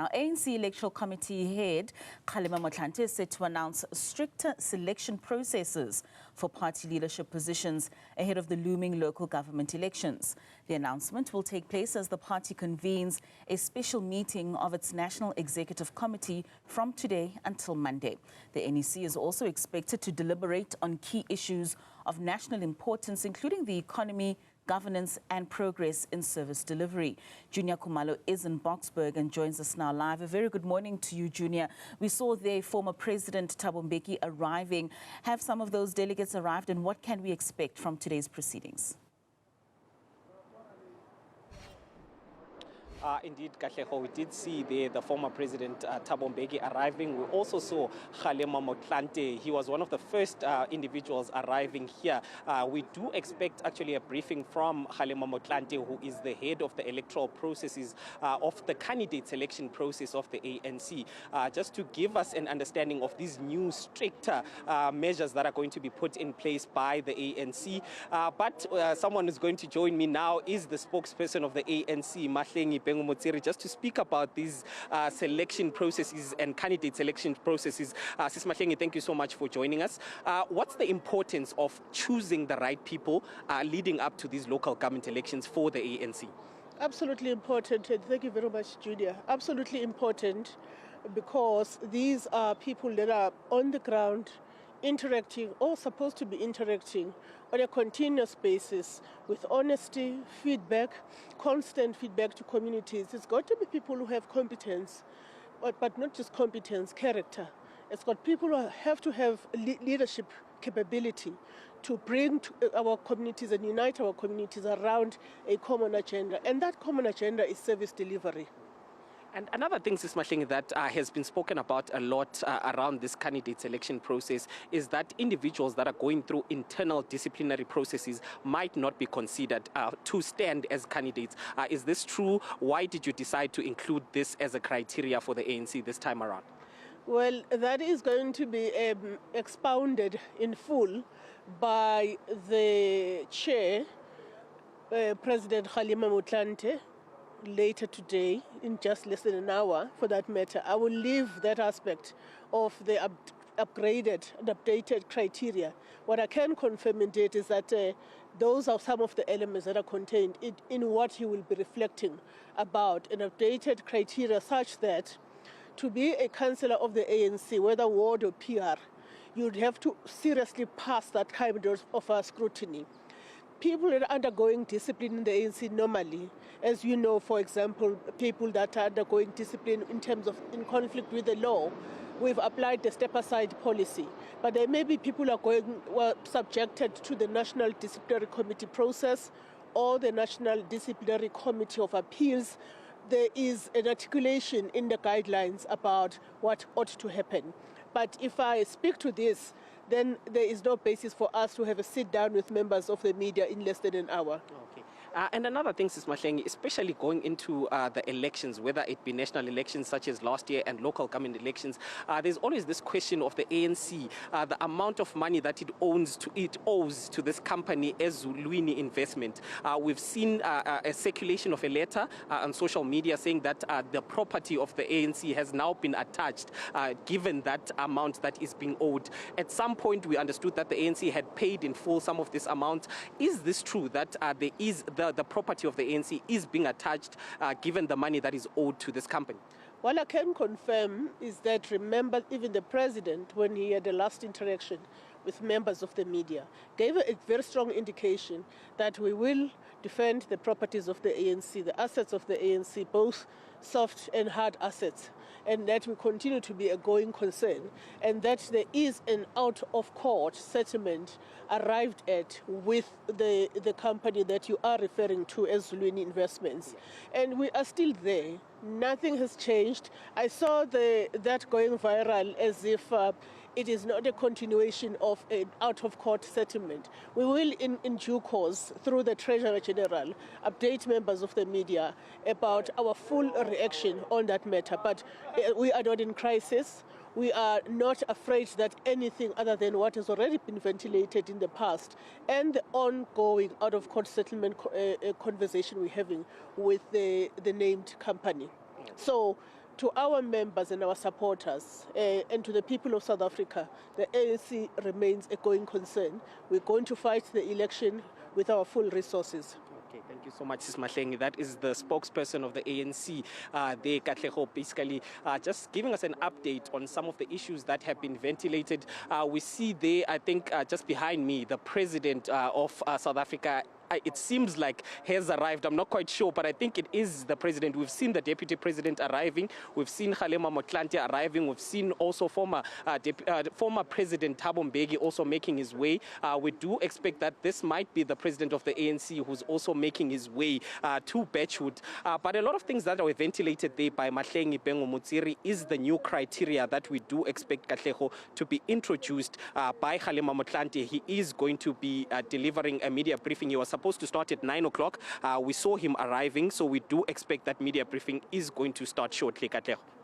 Now, ANC Electoral Committee head Kgalema Motlanthe is set to announce stricter selection processes for party leadership positions ahead of the looming local government elections. The announcement will take place as the party convenes a special meeting of its National Executive Committee from today until Monday. The NEC is also expected to deliberate on key issues of national importance, including the economy, governance and progress in service delivery. Juniour Khumalo is in Boksburg and joins us now live. A very good morning to you, Juniour. We saw there former President Thabo Mbeki arriving. Have some of those delegates arrived, and what can we expect from today's proceedings? Indeed, Kgalema, we did see the former President Thabo Mbeki arriving. We also saw Kgalema Motlanthe. He was one of the first individuals arriving here. We do expect actually a briefing from Kgalema Motlanthe, who is the head of the electoral processes of the candidate selection process of the ANC, just to give us an understanding of these new stricter measures that are going to be put in place by the ANC. But someone who's going to join me now is the spokesperson of the ANC, Mahlengi Bhengu, just to speak about these selection processes and candidate selection processes. Sis Mahlengi, thank you so much for joining us. What's the importance of choosing the right people leading up to these local government elections for the ANC? Absolutely important. Thank you very much, Julia. Absolutely important, because these are people that are on the ground interacting, or supposed to be interacting on a continuous basis with honesty, feedback, constant feedback to communities. It's got to be people who have competence, but not just competence, character. It's got people who have to have leadership capability to bring to our communities and unite our communities around a common agenda. And that common agenda is service delivery. And another thing, Sis Mahlengi, that has been spoken about a lot around this candidate selection process is that individuals that are going through internal disciplinary processes might not be considered to stand as candidates. Is this true? Why did you decide to include this as a criteria for the ANC this time around? Well, that is going to be expounded in full by the chair, President Kgalema Motlanthe, later today, in just less than an hour for that matter. I will leave that aspect of the upgraded and updated criteria. What I can confirm indeed is that those are some of the elements that are contained in what he will be reflecting about, an updated criteria such that to be a councillor of the ANC, whether ward or PR, you'd have to seriously pass that kind of scrutiny. People that are undergoing discipline in the ANC normally, as you know, for example, people that are undergoing discipline in terms of in conflict with the law, we've applied the step-aside policy. But there may be people who are subjected to the National Disciplinary Committee process or the National Disciplinary Committee of Appeals. There is an articulation in the guidelines about what ought to happen. But if I speak to this, then there is no basis for us to have a sit-down with members of the media in less than an hour. Okay. And another thing, Sis Mahlengi, especially going into the elections, whether it be national elections such as last year and local government elections, there's always this question of the ANC, the amount of money that it owes to this company, Ezulwini Investment. We've seen a circulation of a letter on social media saying that the property of the ANC has now been attached, given that amount that is being owed. At some point, we understood that the ANC had paid in full some of this amount. Is this true, that there is the property of the ANC is being attached, given the money that is owed to this company? What I can confirm is that, remember, even the president, when he had the last interaction with members of the media, gave a very strong indication that we will defend the properties of the ANC, the assets of the ANC, both soft and hard assets, and that will continue to be a going concern, and that there is an out-of-court settlement arrived at with the company that you are referring to as Ezulwini Investments. And we are still there. Nothing has changed. I saw that going viral as if it is not a continuation of an out-of-court settlement. We will, in due course, through the Treasurer General, update members of the media about our full reaction on that matter. But we are not in crisis. We are not afraid that anything other than what has already been ventilated in the past and the ongoing out-of-court settlement conversation we're having with the named company. So to our members and our supporters and to the people of South Africa, the ANC remains a going concern. We're going to fight the election with our full resources. Okay, thank you so much, Ms. Mahlengi. That is the spokesperson of the ANC there, Kgalema, basically just giving us an update on some of the issues that have been ventilated. We see there, I think, just behind me, the president of South Africa. It seems like has arrived. I'm not quite sure, but I think it is the president. We've seen the deputy president arriving. We've seen Kgalema Motlanthe arriving. We've seen also former President Thabo Mbeki also making his way. We do expect that this might be the president of the ANC who's also making his way to Birchwood. But a lot of things that are ventilated there by Mahlengi Bhengu is the new criteria that we do expect Kgalema to be introduced by Kgalema Motlanthe. He is going to be delivering a media briefing. He was supposed to start at 9 o'clock. We saw him arriving, so we do expect that media briefing is going to start shortly, Kgalema.